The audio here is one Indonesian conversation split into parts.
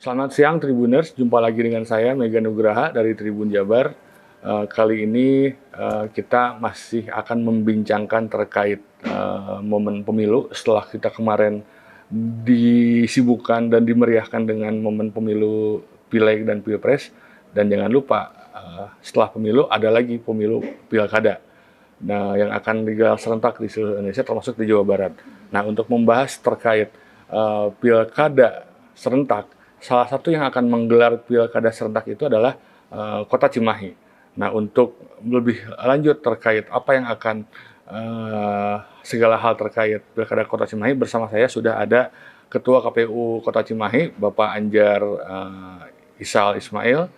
Selamat siang Tribuners, jumpa lagi dengan saya Mega Nugraha dari Tribun Jabar. Kali ini kita masih akan membincangkan terkait momen pemilu setelah kita kemarin disibukkan dan dimeriahkan dengan momen pemilu Pileg dan Pilpres. Dan jangan lupa setelah pemilu ada lagi pemilu Pilkada. Nah, yang akan digelar serentak di seluruh Indonesia termasuk di Jawa Barat. Nah, untuk membahas terkait Pilkada serentak, salah satu yang akan menggelar Pilkada serentak itu adalah Kota Cimahi. Nah, untuk lebih lanjut terkait apa yang akan segala hal terkait Pilkada Kota Cimahi, bersama saya sudah ada Ketua KPU Kota Cimahi, Bapak Anjar Isal Ismail.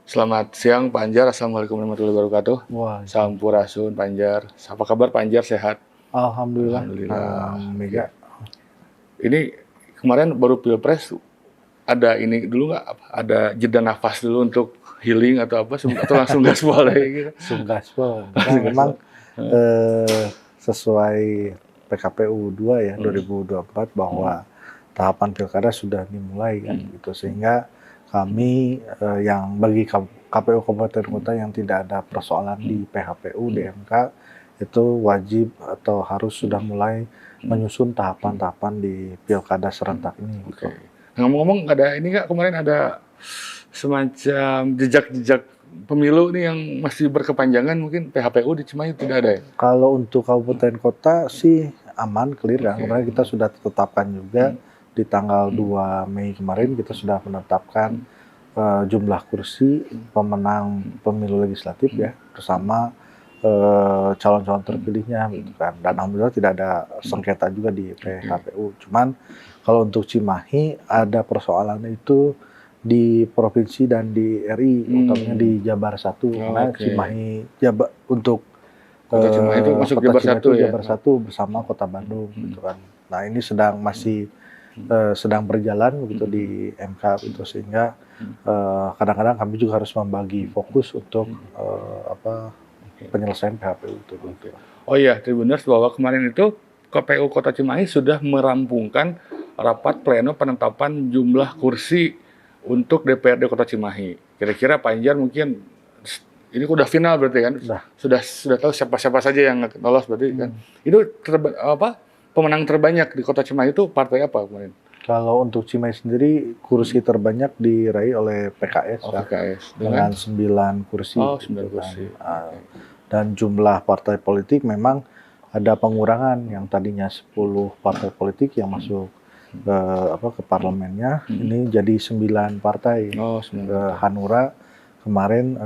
Selamat siang Pak Anjar, Assalamualaikum warahmatullahi wabarakatuh. Wah, Sampurasun Pak Anjar. Apa kabar Pak Anjar, sehat? Alhamdulillah. Mega. Ini kemarin baru Pilpres, ada ini dulu nggak? Ada jeda nafas dulu untuk healing atau apa? Atau langsung gaspol gitu? Langsung gaspol. Memang sesuai PKPU 2 ya 2024 bahwa tahapan pilkada sudah dimulai kan gitu, sehingga kami yang bagi KPU kabupaten kota yang tidak ada persoalan di PHPU DMK itu wajib atau harus sudah mulai menyusun tahapan-tahapan di pilkada serentak ini. Gitu. Ngomong-ngomong, ada ini nggak, kemarin ada semacam jejak-jejak pemilu nih yang masih berkepanjangan, mungkin PHPU di Cimahi tidak ada ya? Kalau untuk kabupaten kota sih aman, clear kan, karena kita sudah tetapkan juga di tanggal 2 Mei kemarin kita sudah menetapkan jumlah kursi pemenang pemilu legislatif ya bersama calon-calon terpilihnya gitu kan, dan alhamdulillah tidak ada sengketa juga di PHPU. Cuman kalau untuk Cimahi ada persoalan itu di provinsi dan di RI, utamanya di Jabar 1 karena Cimahi Jabar untuk Kota Cimahi itu masuk Kota Jabar Cimahi 1 ya? Jabar 1 bersama Kota Bandung gitu kan. Nah, ini masih sedang berjalan begitu di MK gitu, sehingga kadang-kadang kami juga harus membagi fokus untuk penyelesaian PHPU itu. Oh iya, Tribuners, bahwa kemarin itu KPU Kota Cimahi sudah merampungkan rapat pleno penetapan jumlah kursi untuk DPRD Kota Cimahi. Kira-kira Pak Anjar mungkin ini udah final berarti kan? Sudah tahu siapa-siapa saja yang lolos berarti kan? Itu pemenang terbanyak di Kota Cimahi itu partai apa kemarin? Kalau untuk Cimahi sendiri, kursi terbanyak diraih oleh PKS, PKS dengan 9 kursi. Oh, 9 kursi. Dan jumlah partai politik memang ada pengurangan, yang tadinya 10 partai politik yang masuk ke parlemennya, ini jadi 9 partai. Hanura kemarin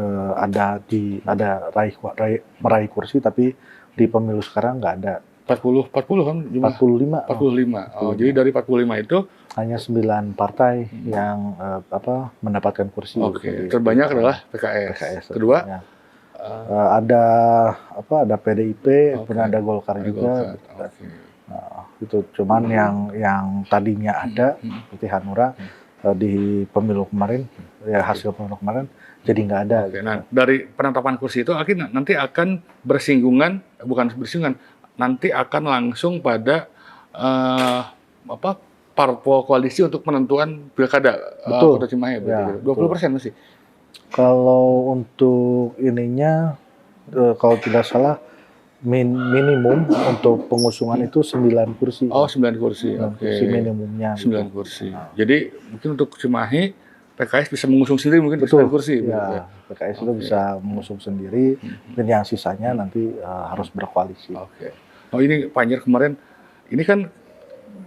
meraih kursi, tapi di pemilu sekarang nggak ada. 40 kan? 45. Oh, jadi dari 45 itu hanya 9 partai yang mendapatkan kursi. Terbanyak adalah PKS. Kedua ada PDIP, kemudian ada Golkar juga. Nah, itu cuman yang tadinya ada seperti Hanura di pemilu kemarin, ya hasil pemilu kemarin jadi nggak ada. Nah, dari penetapan kursi itu nanti akan nanti akan langsung pada parpol koalisi untuk penentuan pilkada Kota Cimahi. Ya, 20% masih. Kalau untuk ininya, kalau tidak salah minimum untuk pengusungan itu 9 kursi. Oh, 9 kursi. Kursi minimumnya. 9 kursi. Jadi mungkin untuk Cimahi PKS bisa mengusung sendiri mungkin 9 kursi. Ya, PKS itu bisa mengusung sendiri, dan yang sisanya nanti harus berkoalisi. Oh, ini Pak Anjar, kemarin ini kan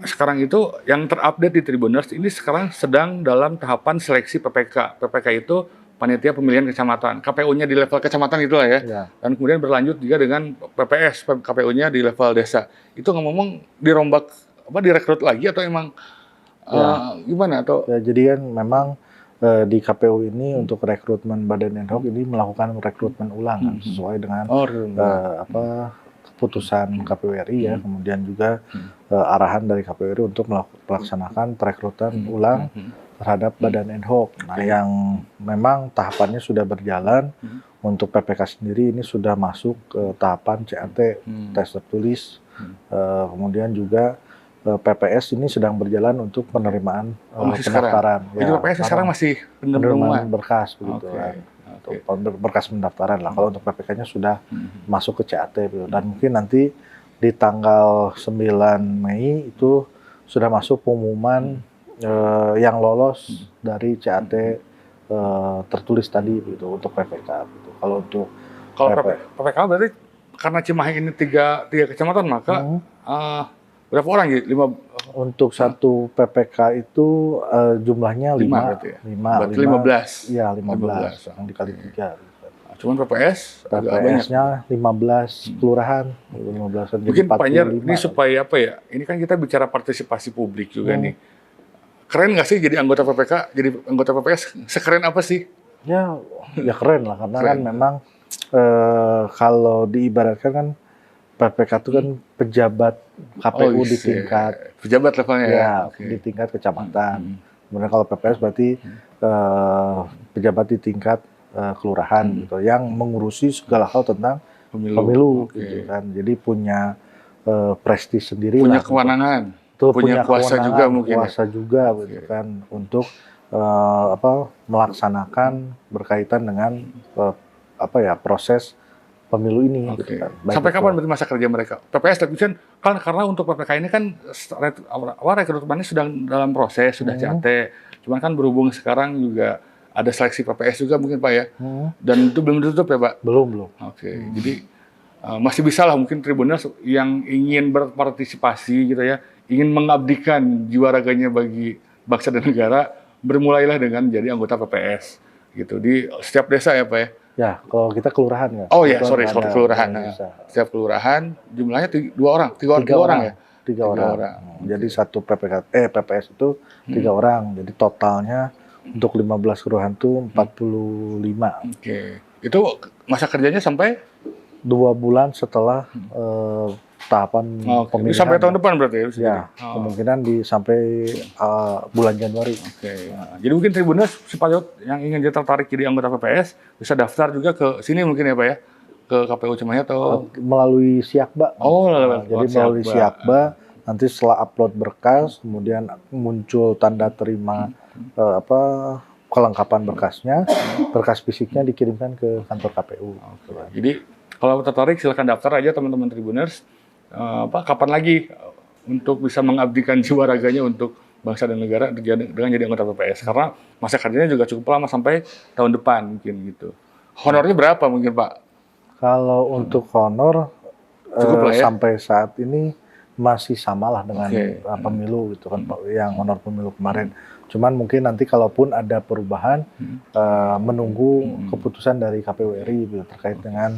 sekarang itu yang terupdate di Tribuners, ini sekarang sedang dalam tahapan seleksi PPK. PPK itu panitia pemilihan kecamatan. KPU-nya di level kecamatan itulah ya. Dan kemudian berlanjut juga dengan PPS, KPU-nya di level desa. Itu ngomong dirombak direkrut lagi atau emang gimana atau? Ya, jadi kan memang di KPU ini untuk rekrutmen Badan Ad Hoc ini melakukan rekrutmen ulang sesuai dengan keputusan KPU RI ya, kemudian juga arahan dari KPU RI untuk melaksanakan perekrutan ulang terhadap Badan Ad Hoc. Nah, yang memang tahapannya sudah berjalan. Untuk PPK sendiri ini sudah masuk ke tahapan CAT, tes tertulis, kemudian juga PPS ini sedang berjalan untuk penerimaan masih pendaftaran. sekarang. Jadi PPS sekarang masih penerimaan berkas begitu Oke. kan. Oke. Berkas pendaftaran lah. Kalau untuk PPK-nya sudah masuk ke CAT gitu. Dan mungkin nanti di tanggal 9 Mei itu sudah masuk pengumuman yang lolos dari CAT tertulis tadi gitu untuk PPK gitu. Kalau untuk PPK berarti karena Cimahi ini tiga kecamatan maka berapa orang ya? Untuk satu PPK itu jumlahnya 5 berarti ya? 5 berarti 15. Iya, 15 yang dikali 3 gitu. Cuman PPS agak banyak. PPS-nya 15 kelurahan, 15 Mungkin Pak Anjar, ini supaya apa ya? Ini kan kita bicara partisipasi publik juga nih. Keren nggak sih jadi anggota PPK, jadi anggota PPS? Sekeren apa sih? Ya keren lah, karena kan memang kalau diibaratkan kan PPK itu kan pejabat KPU di tingkat pejabat levelnya ya, di tingkat kecamatan. Kemudian kalau PPS berarti pejabat di tingkat kelurahan gitu, yang mengurusi segala hal tentang pemilu gitu kan. Jadi punya prestis sendiri, punya lah, kewenangan, punya kuasa juga mungkin. Kuasa juga gitu kan untuk melaksanakan berkaitan dengan proses pemilu ini. Gitu kan. Sampai kapan berarti masa kerja mereka? PPS kan karena untuk PPK ini kan rekrutmennya sudah dalam proses, sudah CAT. Cuman kan berhubung sekarang juga ada seleksi PPS juga mungkin Pak ya. Dan itu belum ditutup ya Pak? Belum. Jadi masih bisa lah mungkin Tribuners yang ingin berpartisipasi gitu ya, ingin mengabdikan jiwa raganya bagi bangsa dan negara, bermulailah dengan jadi anggota PPS gitu di setiap desa ya Pak ya. Ya, kalau kita kelurahan ya. Oh ya, sorry kelurahan. Setiap kelurahan jumlahnya 3 orang ya. 3 orang. Jadi satu PPS itu 3 orang. Jadi totalnya untuk 15 kelurahan itu 45. Oke. Itu masa kerjanya sampai 2 bulan setelah tahapan pemilihan. Sampai tahun depan berarti ya? Ya, kemungkinan sampai bulan Januari. Jadi mungkin Tribuners yang ingin tertarik jadi anggota PPS bisa daftar juga ke sini mungkin ya Pak ya? Ke KPU Cimahi atau? Melalui Siakba. Jadi melalui Siakba, nanti setelah upload berkas, kemudian muncul tanda terima kelengkapan berkasnya, berkas fisiknya dikirimkan ke kantor KPU. Jadi kalau tertarik silakan daftar aja teman-teman Tribuners. Kapan lagi untuk bisa mengabdikan jiwa raganya untuk bangsa dan negara dengan jadi anggota PPS, karena masa kerjanya juga cukup lama sampai tahun depan mungkin gitu. Honornya berapa mungkin Pak? Kalau untuk honor cukup lah ya? Sampai saat ini masih samalah dengan pemilu gitu kan, yang honor pemilu kemarin. Cuman mungkin nanti kalaupun ada perubahan menunggu keputusan dari KPU RI gitu, terkait dengan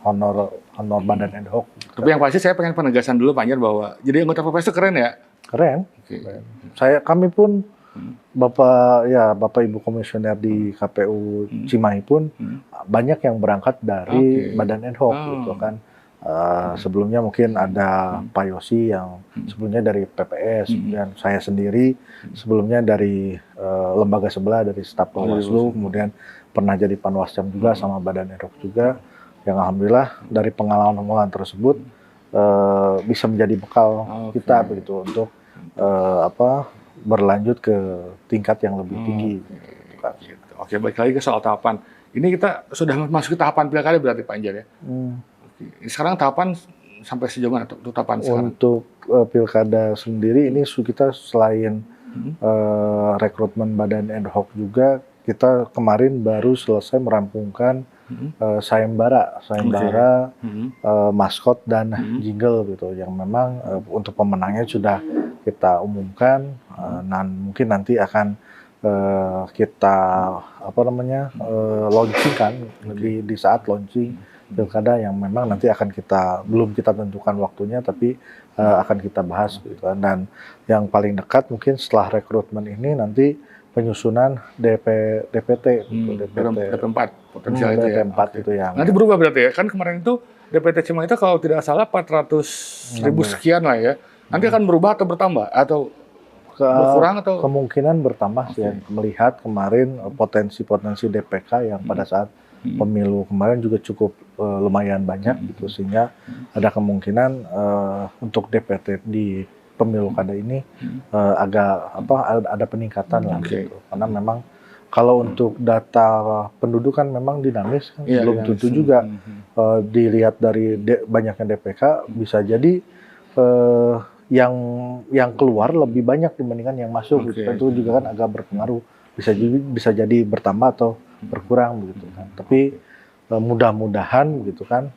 honor badan ad hoc. Tapi yang pasti saya pengen penegasan dulu Pak Anjar bahwa jadi anggota PPS itu keren ya? Keren. Kami pun Bapak Ibu komisioner di KPU Cimahi pun banyak yang berangkat dari badan ad hoc gitu kan. Sebelumnya mungkin ada Pak Yosi yang sebelumnya dari PPS, kemudian saya sendiri sebelumnya dari lembaga sebelah dari staf Bawaslu, kemudian pernah jadi Panwascam juga sama badan ad hoc juga. Yang alhamdulillah dari pengalaman tersebut bisa menjadi bekal kita begitu untuk berlanjut ke tingkat yang lebih tinggi. Oke, balik lagi ke soal tahapan. Ini kita sudah masuk ke tahapan pilkada berarti Pak Anjar ya? Sekarang tahapan sampai sejauh mana tahapan sekarang? Untuk pilkada sendiri ini kita selain rekrutmen badan ad hoc juga, kita kemarin baru selesai merampungkan sayembara, maskot dan jingle gitu, yang memang untuk pemenangnya sudah kita umumkan, dan mungkin nanti akan kita launchingkan di saat launching pilkada yang memang nanti akan belum kita tentukan waktunya, tapi akan kita bahas gitu. Dan yang paling dekat mungkin setelah rekrutmen ini nanti penyusunan DPT DP4 potensial itu ya. Itu yang nanti berubah berarti ya, kan kemarin itu DPT Cimahi itu kalau tidak salah 400.000 sekian lah ya, nanti akan berubah atau bertambah atau berkurang atau kemungkinan bertambah sih ya, melihat kemarin potensi DPK yang pada saat pemilu kemarin juga cukup lumayan banyak gitu, sehingga ada kemungkinan untuk DPT di pemilu kada ini agak ada peningkatan lah gitu. Karena memang kalau untuk data penduduk kan memang dinamis kan, belum tentu juga dilihat dari banyaknya DPK bisa jadi yang keluar lebih banyak dibandingkan yang masuk gitu. Itu juga kan agak berpengaruh, bisa jadi bertambah atau berkurang begitu kan. Tapi mudah-mudahan gitu kan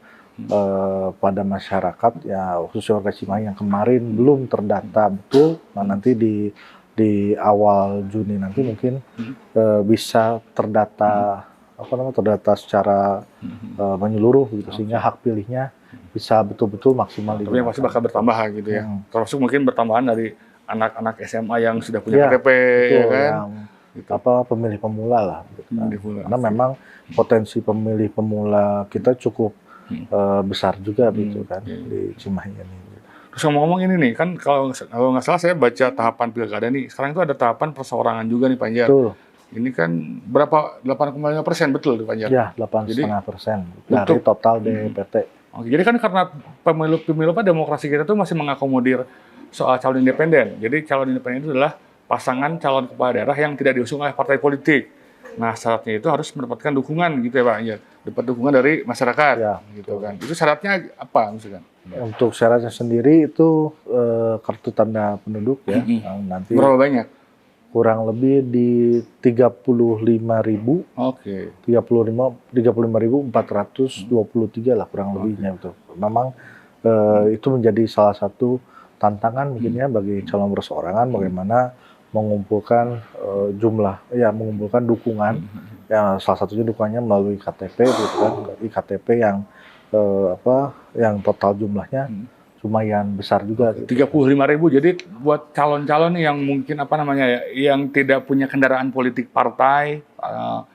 pada masyarakat ya khususnya warga Cimahi yang kemarin belum terdata betul, nah nanti di awal Juni nanti mungkin bisa terdata terdata secara menyeluruh gitu, sehingga hak pilihnya bisa betul-betul maksimal. Tapi yang pasti bakal bertambah gitu ya. Termasuk mungkin bertambahan dari anak-anak SMA yang sudah punya KTP ya kan. Yang gitu. Pemilih pemula lah gitu kan. Karena memang potensi pemilih pemula kita cukup besar juga gitu kan di Cimahi ini. Terus ngomong-ngomong ini nih, kan kalau nggak salah saya baca tahapan pilkada nih, sekarang itu ada tahapan perseorangan juga nih Panjar. Betul. Ini kan berapa, 8,5% betul tuh Panjar? Ya, 8,5% dari total DPT. Oke, jadi kan karena pemilu demokrasi kita tuh masih mengakomodir soal calon independen. Jadi calon independen itu adalah pasangan calon kepala daerah yang tidak diusung oleh partai politik. Nah, syaratnya itu harus mendapatkan dukungan gitu ya Pak, ya. Dapat dukungan dari masyarakat ya, gitu kan. Itu syaratnya apa misalkan? Untuk syaratnya sendiri itu kartu tanda penduduk ya. Nanti berapa banyak? Kurang lebih di 35.000. Oke. 35.423 lah kurang lebihnya itu. Memang itu menjadi salah satu tantangan mungkin ya bagi calon perseorangan bagaimana mengumpulkan mengumpulkan dukungan. Ya salah satunya dukungannya melalui KTP gitu kan. IKTP yang yang total jumlahnya lumayan besar juga. 35.000. Jadi buat calon-calon yang mungkin yang tidak punya kendaraan politik partai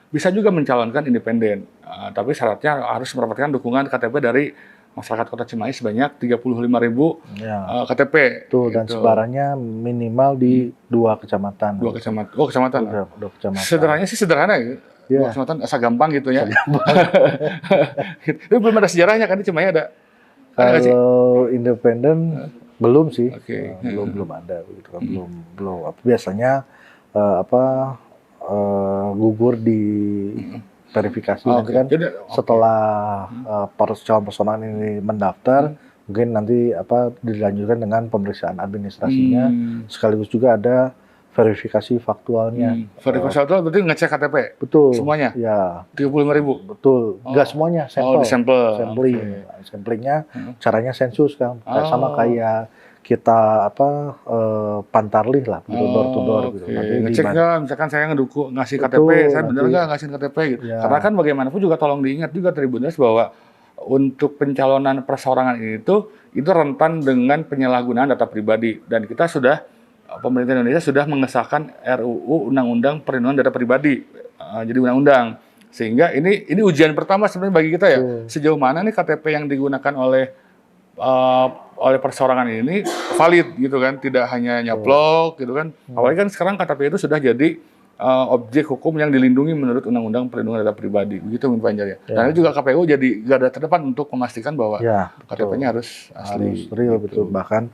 bisa juga mencalonkan independen. Tapi syaratnya harus mendapatkan dukungan KTP dari masyarakat Kota Cimahi sebanyak 35.000 KTP. Tuh, dan sebarannya minimal di 2 kecamatan. 2 kecamatan. Oh, kecamatan. 2 kecamatan. Sederhananya sih sederhana ya. 2 kecamatan asal gampang gitu ya. Itu belum ada sejarahnya kan di Cimahi ada. Kalau independen belum sih. Belum ada gitu kan. Belum. Biasanya gugur di verifikasi nanti kan. Setelah calon personal ini mendaftar, mungkin nanti dilanjutkan dengan pemeriksaan administrasinya, sekaligus juga ada verifikasi faktualnya. Verifikasi faktual berarti ngecek KTP? Betul. Semuanya? Ya. 35.000? Betul. Nggak semuanya, sampling. Samplingnya caranya sensus kan. Sama kayak kita pantarlih lah, door to door gitu. Ngecek nggak, misalkan saya ngasih KTP, saya benar nggak ngasih KTP gitu. Ya. Karena kan bagaimanapun juga tolong diingat juga Tribuners bahwa untuk pencalonan perseorangan itu rentan dengan penyalahgunaan data pribadi, dan kita pemerintah Indonesia sudah mengesahkan RUU Undang-Undang Perlindungan Data Pribadi, jadi undang-undang. Sehingga ini ujian pertama sebenarnya bagi kita ya, sejauh mana nih KTP yang digunakan oleh perseorangan ini valid gitu kan, tidak hanya nyaplok gitu kan. Apalagi kan sekarang KTP itu sudah jadi objek hukum yang dilindungi menurut Undang-Undang Perlindungan Data Pribadi, begitu Pak Panjar ya. Dan itu juga KPU jadi garda terdepan untuk memastikan bahwa KTP-nya harus asli. Harus real gitu. Bahkan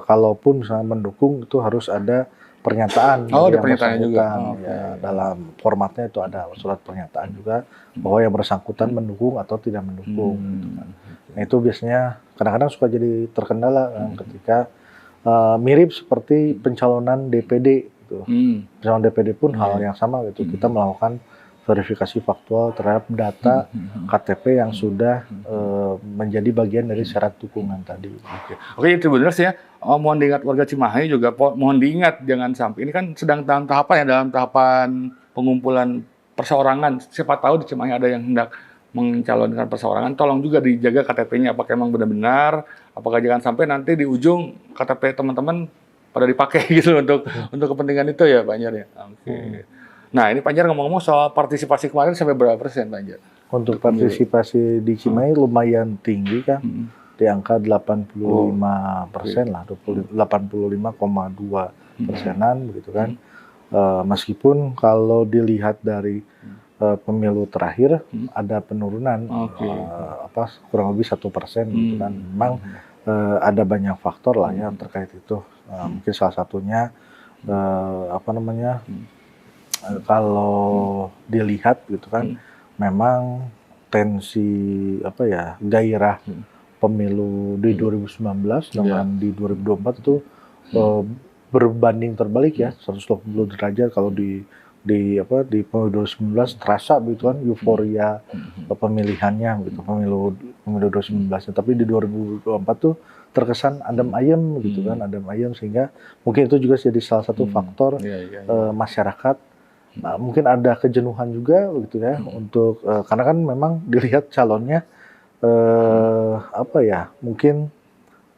kalaupun misalnya mendukung itu harus ada pernyataan. Ada pernyataannya juga. Dalam formatnya itu ada surat pernyataan juga bahwa yang bersangkutan mendukung atau tidak mendukung. Gitu kan. Nah itu biasanya kadang-kadang suka jadi terkendala ketika mirip seperti pencalonan DPD. Gitu. Pencalonan DPD pun hal yang sama gitu. Kita melakukan verifikasi faktual terhadap data KTP yang sudah menjadi bagian dari syarat dukungan tadi. Oke, itu benar sih ya. Mohon diingat warga Cimahi juga, mohon diingat jangan sampai ini kan sedang dalam tahapan pengumpulan perseorangan. Siapa tahu di Cimahi ada yang hendak mencalonkan perseorangan, tolong juga dijaga KTP-nya apakah memang benar-benar, apakah jangan sampai nanti di ujung KTP teman-teman pada dipakai gitu untuk kepentingan itu ya Pak Anjar ya. Oke. Nah, ini Panjar ngomong-ngomong soal partisipasi kemarin sampai berapa persen, Panjar? Untuk partisipasi di Cimahi lumayan tinggi kan, di angka 85% lah, 85,2%-an begitu kan. Meskipun kalau dilihat dari pemilu terakhir ada penurunan Oke. kurang lebih 1% gitu kan. Memang ada banyak faktor lah yang terkait itu. Mungkin salah satunya kalau dilihat gitu kan, memang tensi gairah pemilu di 2019 dengan di 2024 itu berbanding terbalik ya, 180 derajat. Kalau di pemilu 2019 terasa gitu kan euforia pemilihannya gitu, pemilu 2019. Tapi di 2024 tuh terkesan adem ayem gitu kan, adem ayem, sehingga mungkin itu juga jadi salah satu faktor masyarakat. Mungkin ada kejenuhan juga gitu ya untuk karena kan memang dilihat calonnya mungkin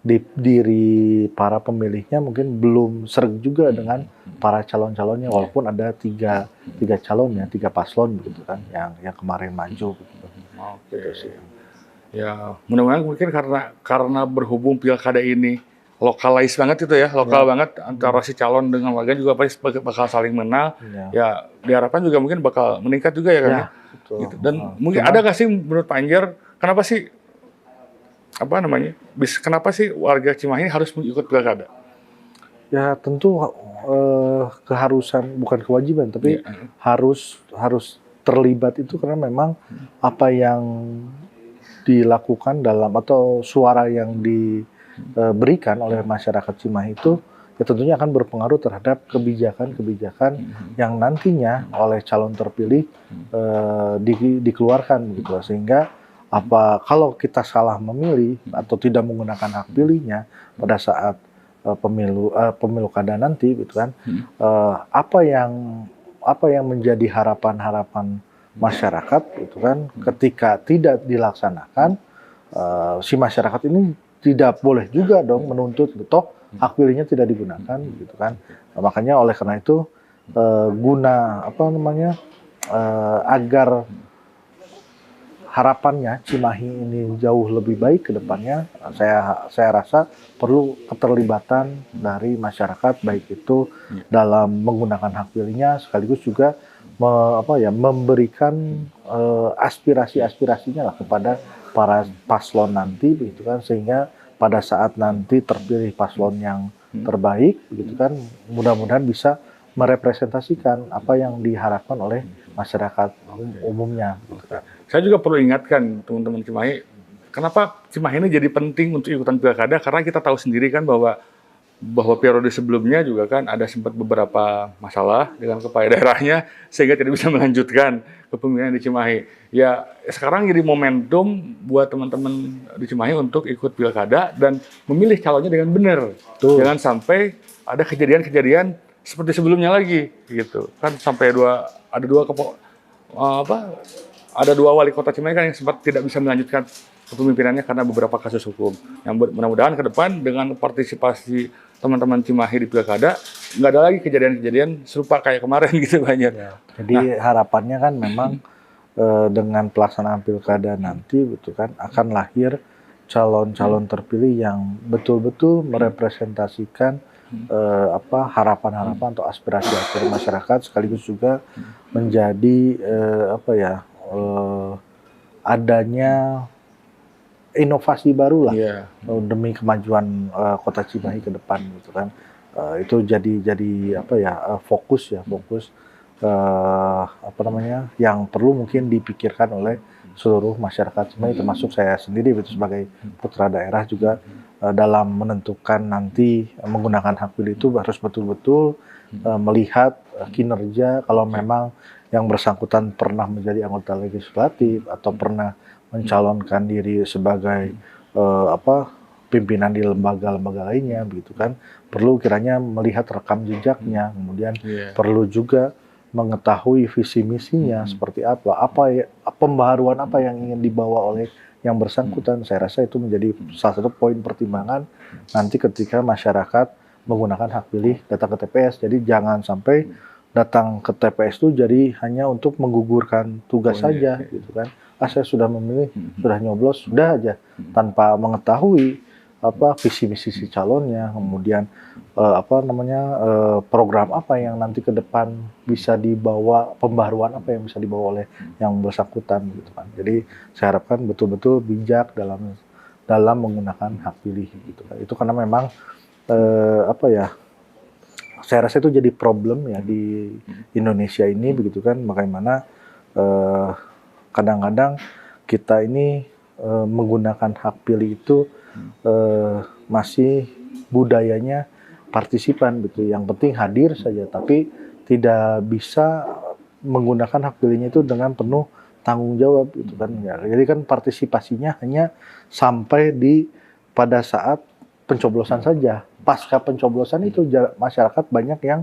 di diri para pemilihnya mungkin belum sreg juga dengan para calon-calonnya, walaupun ada tiga calon ya, 3 paslon gitu kan yang kemarin maju gitu. Oke. Gitu sih. Ya, mudah-mudahan mungkin karena berhubung pilkada ini lokalis banget itu ya, lokal banget antara si calon dengan warga juga pasti bakal saling mengenal. Ya, diharapkan juga mungkin bakal meningkat juga ya kan ya. Betul. Gitu. Dan mungkin ada nggak sih menurut Pak Anjar, kenapa sih kenapa sih warga Cimahi harus ikut pilkada? Ya tentu keharusan, bukan kewajiban, tapi harus terlibat itu karena memang apa yang dilakukan dalam atau suara yang diberikan oleh masyarakat Cimahi itu ya tentunya akan berpengaruh terhadap kebijakan-kebijakan yang nantinya oleh calon terpilih dikeluarkan gitu. Sehingga kalau kita salah memilih atau tidak menggunakan hak pilihnya pada saat pemilu kada nanti gitu kan, apa yang menjadi harapan masyarakat gitu kan, ketika tidak dilaksanakan, si masyarakat ini tidak boleh juga dong menuntut toh hak pilihnya tidak digunakan gitu kan. Makanya oleh karena itu agar harapannya Cimahi ini jauh lebih baik ke depannya, saya rasa perlu keterlibatan dari masyarakat, baik itu dalam menggunakan hak pilihnya sekaligus juga memberikan aspirasi-aspirasinya lah kepada para paslon nanti begitu kan, sehingga pada saat nanti terpilih paslon yang terbaik begitu kan, mudah-mudahan bisa merepresentasikan apa yang diharapkan oleh masyarakat umumnya gitu kan. Saya juga perlu ingatkan teman-teman Cimahi, kenapa Cimahi ini jadi penting untuk ikutan pilkada, karena kita tahu sendiri kan bahwa periode sebelumnya juga kan ada sempat beberapa masalah dengan kepala daerahnya sehingga tidak bisa melanjutkan kepemimpinan di Cimahi. Ya sekarang jadi momentum buat teman-teman di Cimahi untuk ikut pilkada dan memilih calonnya dengan benar. Jangan sampai ada kejadian-kejadian seperti sebelumnya lagi gitu. Kan sampai ada dua wali kota Cimahi kan yang sempat tidak bisa melanjutkan kepemimpinannya karena beberapa kasus hukum. Yang mudah-mudahan ke depan dengan partisipasi teman-teman Cimahi di pilkada, nggak ada lagi kejadian-kejadian serupa kayak kemarin gitu banyak. Jadi harapannya kan memang dengan pelaksanaan pilkada nanti betul kan akan lahir calon-calon terpilih yang betul-betul merepresentasikan harapan-harapan atau aspirasi masyarakat, sekaligus juga menjadi adanya inovasi baru lah demi kemajuan kota Cimahi ke depan gitu kan. Itu jadi fokus yang perlu mungkin dipikirkan oleh seluruh masyarakat Cimahi, termasuk saya sendiri sebagai putra daerah juga dalam menentukan nanti menggunakan hak pilih itu harus betul-betul melihat kinerja. Kalau memang yang bersangkutan pernah menjadi anggota legislatif atau pernah mencalonkan diri sebagai pimpinan di lembaga-lembaga lainnya begitu kan, perlu kiranya melihat rekam jejaknya, kemudian perlu juga mengetahui visi misinya seperti apa pembaharuan apa yang ingin dibawa oleh yang bersangkutan. Saya rasa itu menjadi salah satu poin pertimbangan nanti ketika masyarakat menggunakan hak pilih datang ke TPS. Jadi jangan sampai datang ke TPS itu jadi hanya untuk menggugurkan tugas saja gitu kan. Saya sudah memilih, sudah nyoblos, sudah aja tanpa mengetahui visi misi si calonnya, kemudian program apa yang nanti ke depan bisa dibawa, pembaruan apa yang bisa dibawa oleh yang bersangkutan gitu kan. Jadi saya harapkan betul-betul bijak dalam menggunakan hak pilih gitu kan. Itu karena memang saya rasa itu jadi problem ya di Indonesia ini begitu kan, bagaimana kadang-kadang kita ini menggunakan hak pilih itu masih budayanya partisipan gitu. Yang penting hadir saja, tapi tidak bisa menggunakan hak pilihnya itu dengan penuh tanggung jawab gitu kan. Ya, jadi kan partisipasinya hanya sampai pada saat pencoblosan saja. Pasca pencoblosan itu masyarakat banyak yang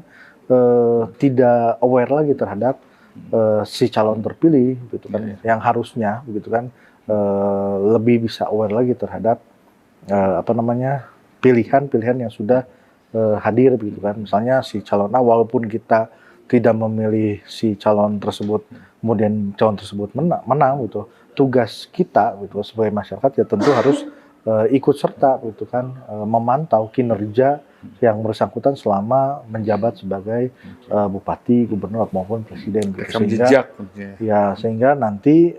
tidak aware lagi terhadap si calon terpilih gitu kan. Yang harusnya begitu kan lebih bisa aware lagi terhadap pilihan-pilihan yang sudah hadir begitu kan. Misalnya si calon A, walaupun kita tidak memilih si calon tersebut, kemudian calon tersebut menang gitu, tugas kita gitu sebagai masyarakat ya tentu harus ikut serta gitu kan, memantau kinerja yang bersangkutan selama menjabat sebagai bupati, gubernur maupun presiden gitu. Sehingga nanti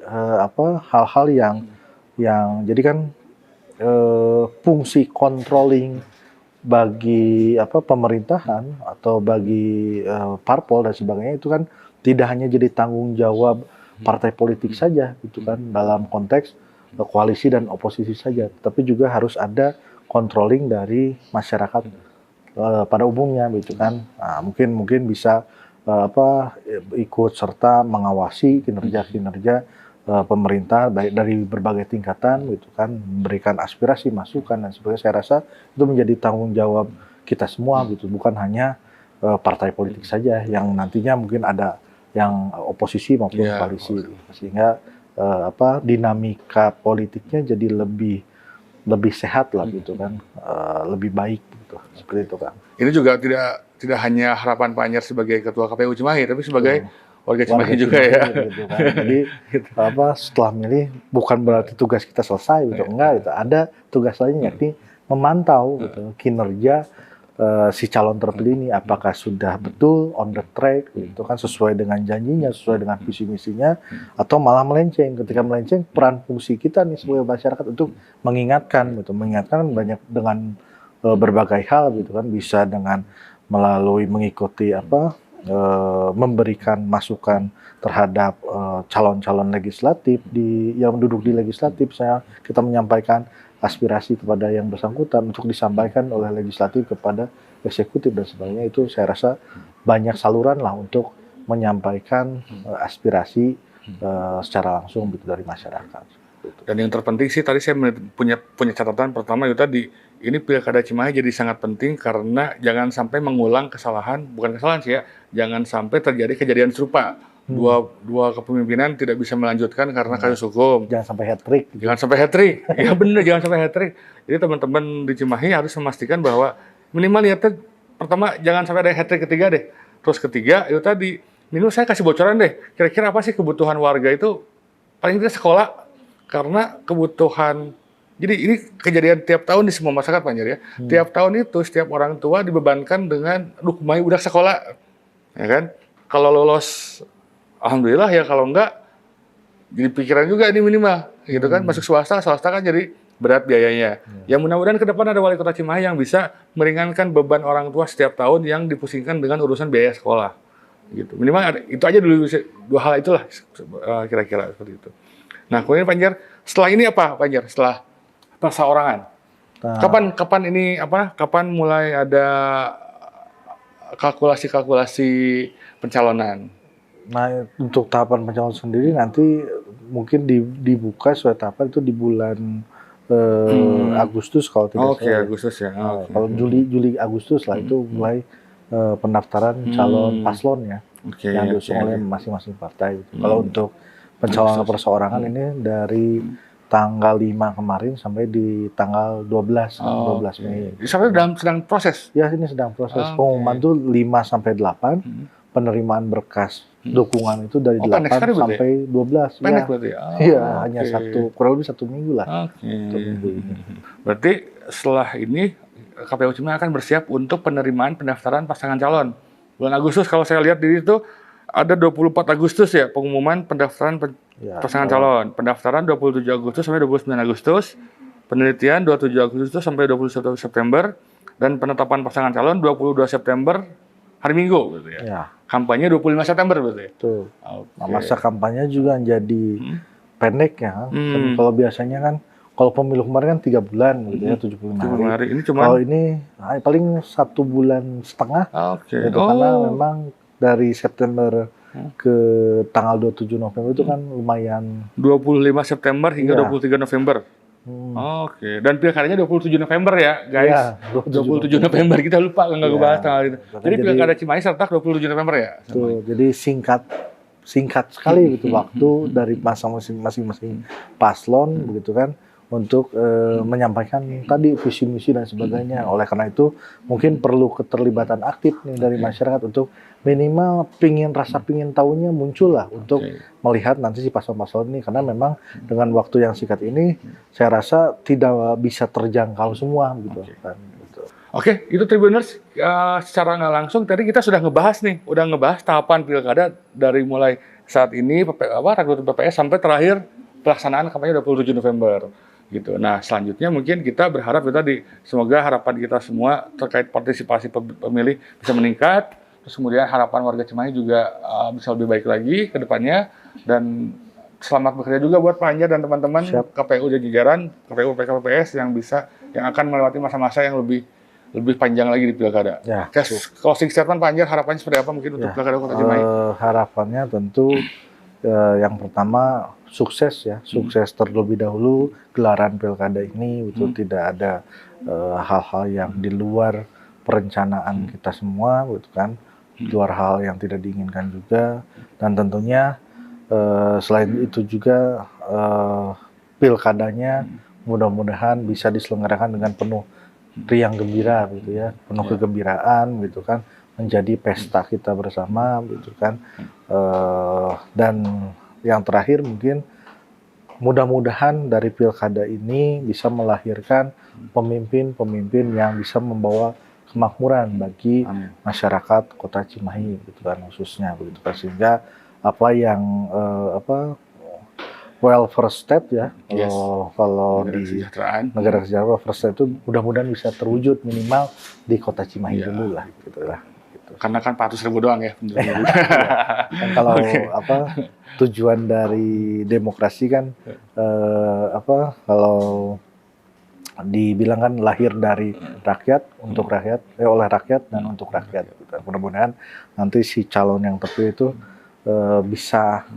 hal-hal yang jadi kan fungsi controlling bagi pemerintahan atau bagi parpol dan sebagainya itu kan tidak hanya jadi tanggung jawab partai politik saja gitu kan dalam konteks koalisi dan oposisi saja, tapi juga harus ada controlling dari masyarakat pada umumnya gitu kan. Nah, mungkin bisa ikut serta mengawasi kinerja pemerintah baik dari berbagai tingkatan gitu kan, memberikan aspirasi, masukan dan sebagainya. Saya rasa itu menjadi tanggung jawab kita semua gitu, bukan hanya partai politik saja yang nantinya mungkin ada yang oposisi maupun koalisi, sehingga dinamika politiknya jadi lebih sehat lah gitu kan, lebih baik gitu, seperti itu kan. Ini juga tidak hanya harapan Pak Anjar sebagai Ketua KPU Cimahi, tapi sebagai warga Cimahi juga ya. Gitu kan. Jadi setelah milih bukan berarti tugas kita selesai gitu, enggak gitu. Ada tugas lainnya yakni memantau gitu kinerja si calon terpilih ini apakah sudah betul on the track gitu kan, sesuai dengan janjinya, sesuai dengan visi misinya, atau malah melenceng. Ketika melenceng, peran fungsi kita nih sebagai masyarakat untuk mengingatkan banyak dengan berbagai hal gitu kan, bisa dengan melalui mengikuti memberikan masukan terhadap calon-calon legislatif yang duduk di legislatif. Kita menyampaikan aspirasi kepada yang bersangkutan untuk disampaikan oleh legislatif kepada eksekutif dan sebagainya. Itu saya rasa banyak saluran lah untuk menyampaikan aspirasi secara langsung gitu dari masyarakat. Dan yang terpenting sih tadi saya punya catatan pertama itu tadi, ini Pilkada Cimahi jadi sangat penting karena jangan sampai mengulang bukan kesalahan sih ya, jangan sampai terjadi kejadian serupa. Dua kepemimpinan tidak bisa melanjutkan karena kasus hukum. Jangan sampai hat-trick. Jangan sampai hat-trick. Ya benar, jangan sampai hat-trick. Jadi teman-teman di Cimahi harus memastikan bahwa minimal lihatnya pertama jangan sampai ada hat-trick ketiga deh. Terus ketiga itu tadi, minimal saya kasih bocoran deh. Kira-kira apa sih kebutuhan warga itu? Paling tidak sekolah, karena kebutuhan. Jadi ini kejadian tiap tahun di semua masyarakat Pak Anjar ya. Tiap tahun itu setiap orang tua dibebankan dengan kumaha udah sekolah. Ya kan? Kalau lolos alhamdulillah ya, kalau enggak jadi pikiran juga ini minimal gitu kan. Masuk swasta kan jadi berat biayanya. Yang mudah-mudahan ke depan ada wali kota Cimahi yang bisa meringankan beban orang tua setiap tahun yang dipusingkan dengan urusan biaya sekolah gitu. Minimal itu aja dulu, dua hal itulah kira-kira seperti itu. Nah, kemudian Pak Anjar, setelah ini apa Pak Anjar? Setelah perseorangan. Kapan mulai ada kalkulasi pencalonan? Nah, untuk tahapan pencalonan sendiri nanti mungkin dibuka sesuai tahapan itu di bulan Agustus kalau tidak salah. Agustus ya. Kalau Juli Agustus lah itu mulai pendaftaran calon paslon ya, yang diusung oleh masing-masing partai. Kalau untuk pencalonan perseorangan ini dari tanggal 5 kemarin sampai di tanggal 12 Mei. Sampai sedang proses? Ya, ini sedang proses. Pengumuman itu 5 sampai 8. Penerimaan berkas dukungan itu dari 8 sampai 12. Pendek berarti ya? Iya, hanya kurang lebih 1 minggu lah. Berarti setelah ini KPU Cimahi akan bersiap untuk penerimaan pendaftaran pasangan calon. Bulan Agustus kalau saya lihat di itu ada 24 Agustus ya pengumuman pendaftaran pasangan calon. Pendaftaran 27 Agustus sampai 29 Agustus. Penelitian 27 Agustus sampai 21 September dan penetapan pasangan calon 22 September hari Minggu gitu ya. Ya. Kampanye 25 September betul ya. Tuh. Oke. Nah, masa kampanye juga jadi pendek ya. Kan kalau biasanya kan kalau pemilu kemarin kan 3 bulan gitu ya, 75 hari. Ini cuma Kalau ini paling 1 bulan setengah. Oke. Gitu, karena memang dari September ke tanggal 27 November itu kan lumayan 25 September hingga Iya. 23 November. Oke, dan pilkadanya 27 November ya, guys. Iya, 27 November kita lupa nggak ngebahas tanggal itu. Jadi Jadi- pilkada Cimahi serentak 27 November ya. tuh. Jadi singkat sekali gitu waktu dari masing-masing paslon begitu kan untuk menyampaikan tadi visi misi dan sebagainya. Oleh karena itu mungkin perlu keterlibatan aktif nih dari masyarakat untuk minimal rasa pingin tahunya muncul lah untuk melihat nanti si paslon-paslon ini, karena memang dengan waktu yang singkat ini saya rasa tidak bisa terjangkau semua gitu kan. Gitu. Oke, itu Tribuners secara nggak langsung tadi kita sudah ngebahas tahapan pilkada dari mulai saat ini rekrutmen PPS sampai terakhir pelaksanaan kampanye 27 November gitu. Nah, selanjutnya mungkin kita berharap tadi semoga harapan kita semua terkait partisipasi pemilih bisa meningkat. Terus kemudian harapan warga Cimahi juga bisa lebih baik lagi ke depannya, dan selamat bekerja juga buat Pak Anjar dan teman-teman KPU dan jajaran KPU PKPPS yang akan melewati masa-masa yang lebih panjang lagi di pilkada. Ya, Closing statement Pak Anjar, harapannya seperti apa mungkin untuk pilkada Kota Cimahi? Harapannya tentu yang pertama sukses terlebih dahulu gelaran pilkada ini, itu tidak ada hal-hal yang di luar perencanaan kita semua gitu kan, di luar hal yang tidak diinginkan juga, dan tentunya selain itu juga pilkadanya mudah-mudahan bisa diselenggarakan dengan penuh riang gembira gitu ya, penuh kegembiraan gitu kan, menjadi pesta kita bersama gitu kan. Dan yang terakhir mungkin mudah-mudahan dari pilkada ini bisa melahirkan pemimpin-pemimpin yang bisa membawa kemakmuran bagi masyarakat Kota Cimahi gitu kan, khususnya begitu kan, sehingga apa yang welfare state ya, kalau di negara kesejahteraan first state itu mudah-mudahan bisa terwujud minimal di Kota Cimahi dulu lah gitu lah. Karena kan 400.000 doang ya. Kan kalau tujuan dari demokrasi kan kalau dibilang kan lahir dari rakyat untuk rakyat, oleh rakyat dan untuk rakyat. Mudah-mudahan nanti si calon yang terpilih itu bisa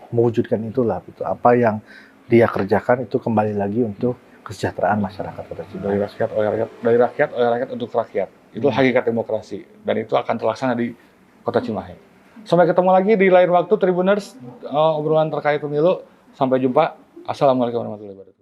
mewujudkan itulah gitu. Apa yang dia kerjakan itu kembali lagi untuk kesejahteraan masyarakat Kota Cimahi. Dari rakyat oleh rakyat untuk rakyat. Itu hakikat demokrasi, dan itu akan terlaksana di Kota Cimahi. Sampai ketemu lagi di lain waktu Tribuners, obrolan terkait pemilu. Sampai jumpa. Assalamualaikum warahmatullahi wabarakatuh.